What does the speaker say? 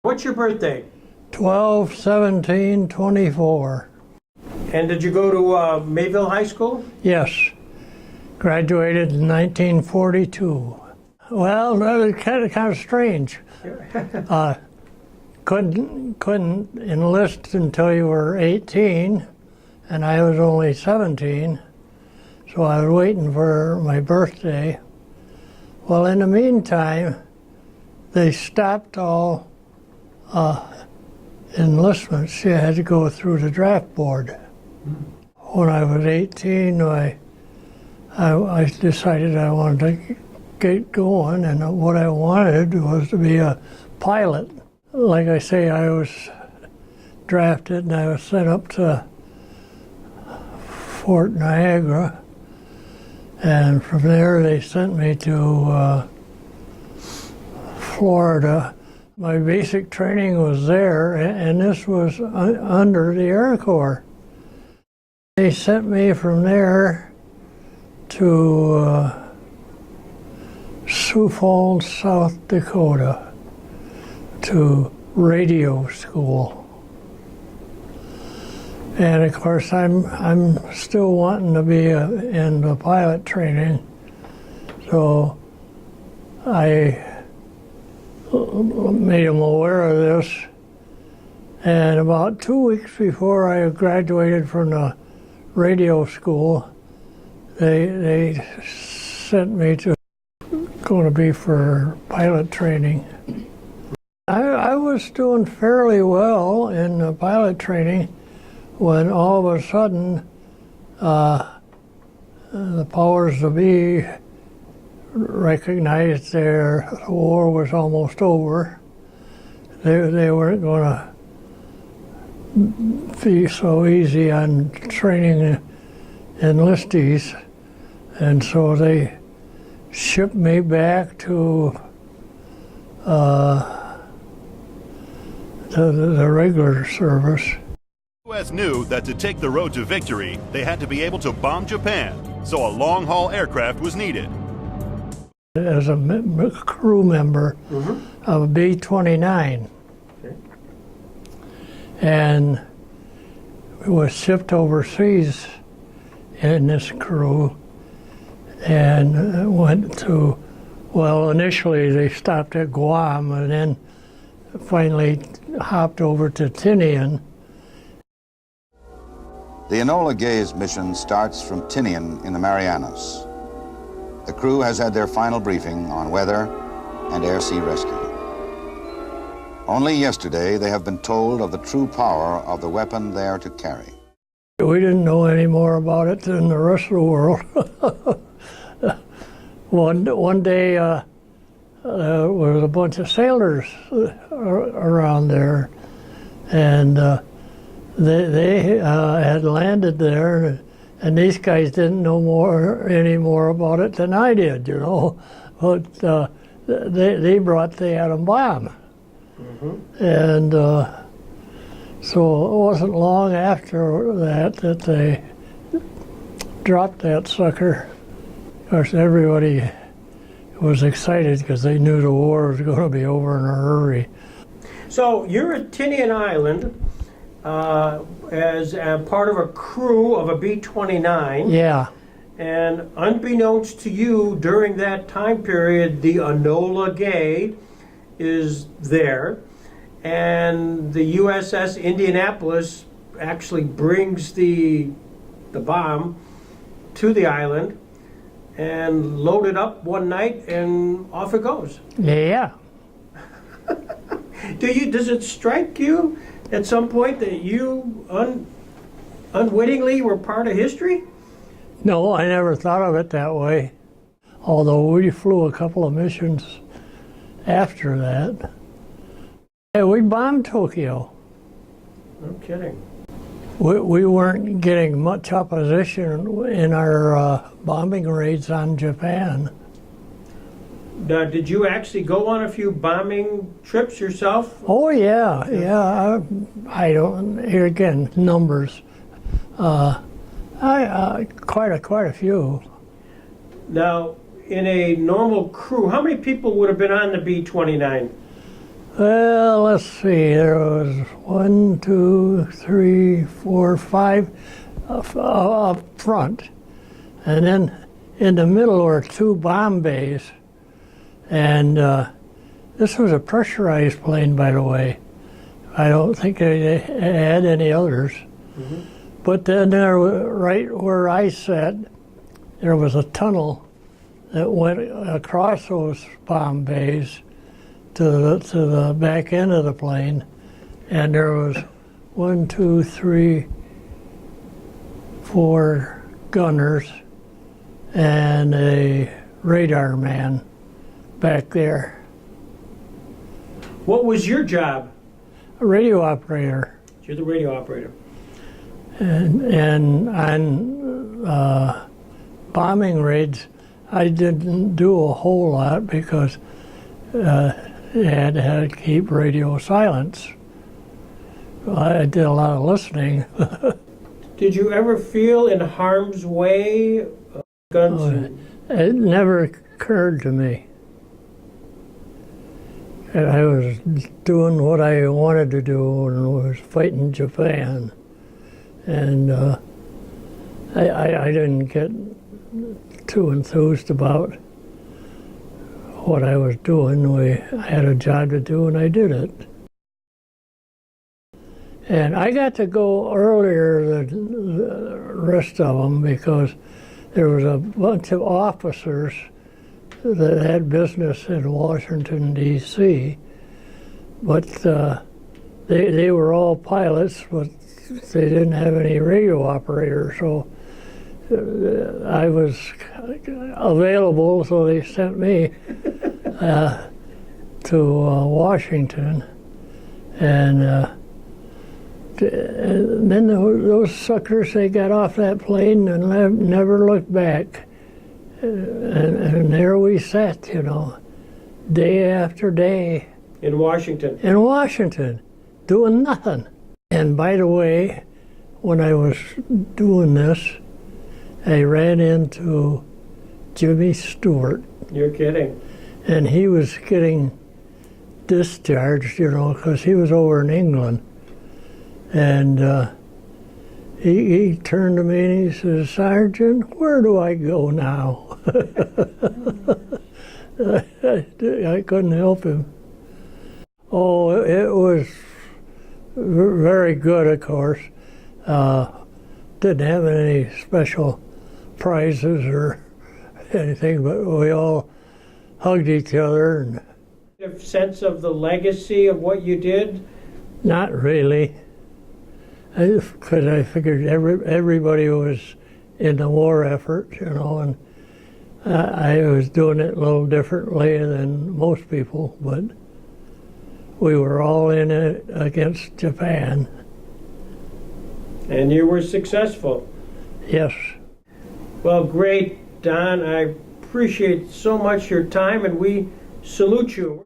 What's your birthday? 12/17/24. And did you go to Mayville High School? Yes. Graduated in 1942. Well, that was kind of strange. Couldn't enlist until you were 18, and I was only 17, so I was waiting for my birthday. Well, in the meantime, they stopped all enlistments. You had to go through the draft board. When I was 18, I decided I wanted to get going, and what I wanted was to be a pilot. Like I say, I was drafted and I was sent up to Fort Niagara, and from there they sent me to Florida. My basic training was there, and this was under the Air Corp. They sent me from there to Sioux Falls, South Dakota, to radio school. And of course, I'm still wanting to be in the pilot training, so I made them aware of this. And about 2 weeks before I graduated from the radio school, they sent me to going to be for pilot training. I was doing fairly well in the pilot training when all of a sudden the powers that be recognized the war was almost over. They weren't going to be so easy on training enlistees, and so they shipped me back to the regular service. The U.S. knew that to take the road to victory, they had to be able to bomb Japan, so a long-haul aircraft was needed. As a crew member of a B-29, and was shipped overseas in this crew, and went to, well, initially they stopped at Guam, and then finally hopped over to Tinian. The Enola Gay's mission starts from Tinian in the Marianas. The crew has had their final briefing on weather and air-sea rescue. Only yesterday they have been told of the true power of the weapon they are to carry. We didn't know any more about it than the rest of the world. One day there was a bunch of sailors around there, and they had landed there, and these guys didn't know any more about it than I did, you know. But they brought the atom bomb, and so it wasn't long after that they dropped that sucker. Of course, everybody was excited because they knew the war was going to be over in a hurry. So you're at Tinian Island as a part of a crew of a B-29. Yeah. And unbeknownst to you, during that time period, the Enola Gay is there. And the USS Indianapolis actually brings the bomb to the island and load it up one night, and off it goes. Yeah. Does it strike you at some point that you unwittingly were part of history? No, I never thought of it that way. Although we flew a couple of missions after that. Yeah, we bombed Tokyo. No kidding. We weren't getting much opposition in our bombing raids on Japan. Now, did you actually go on a few bombing trips yourself? Oh yeah, yeah. I don't. Here again, numbers. Quite a few. Now, in a normal crew, how many people would have been on the B-29? Well, let's see. There was 1, 2, 3, 4, 5 up front, and then in the middle were 2 bomb bays. And this was a pressurized plane, by the way. I don't think they had any others. Mm-hmm. But then there, right where I sat, there was a tunnel that went across those bomb bays to the back end of the plane, and there was 1, 2, 3, 4 gunners and a radar man back there. What was your job? A radio operator. You're the radio operator. And on bombing raids, I didn't do a whole lot because you had to keep radio silence. I did a lot of listening. Did you ever feel in harm's way of guns? It never occurred to me. I was doing what I wanted to do and was fighting Japan. And I didn't get too enthused about what I was doing. I had a job to do and I did it. And I got to go earlier than the rest of them because there was a bunch of officers that had business in Washington, D.C., but they were all pilots, but they didn't have any radio operators, so I was available, so they sent me to Washington, and then those suckers, they got off that plane and never looked back. And there we sat, you know, day after day. In Washington? In Washington, doing nothing. And by the way, when I was doing this, I ran into Jimmy Stewart. You're kidding. And he was getting discharged, you know, because he was over in England. And he turned to me and he says, "Sergeant, where do I go now?" I couldn't help him. Oh, it was very good, of course. Didn't have any special prizes or anything, but we all hugged each other. And A sense of the legacy of what you did? not really. Because I figured everybody was in the war effort, you know, and I was doing it a little differently than most people, but we were all in it against Japan. And you were successful. Yes. Well, great, Don. I appreciate so much your time, and we salute you.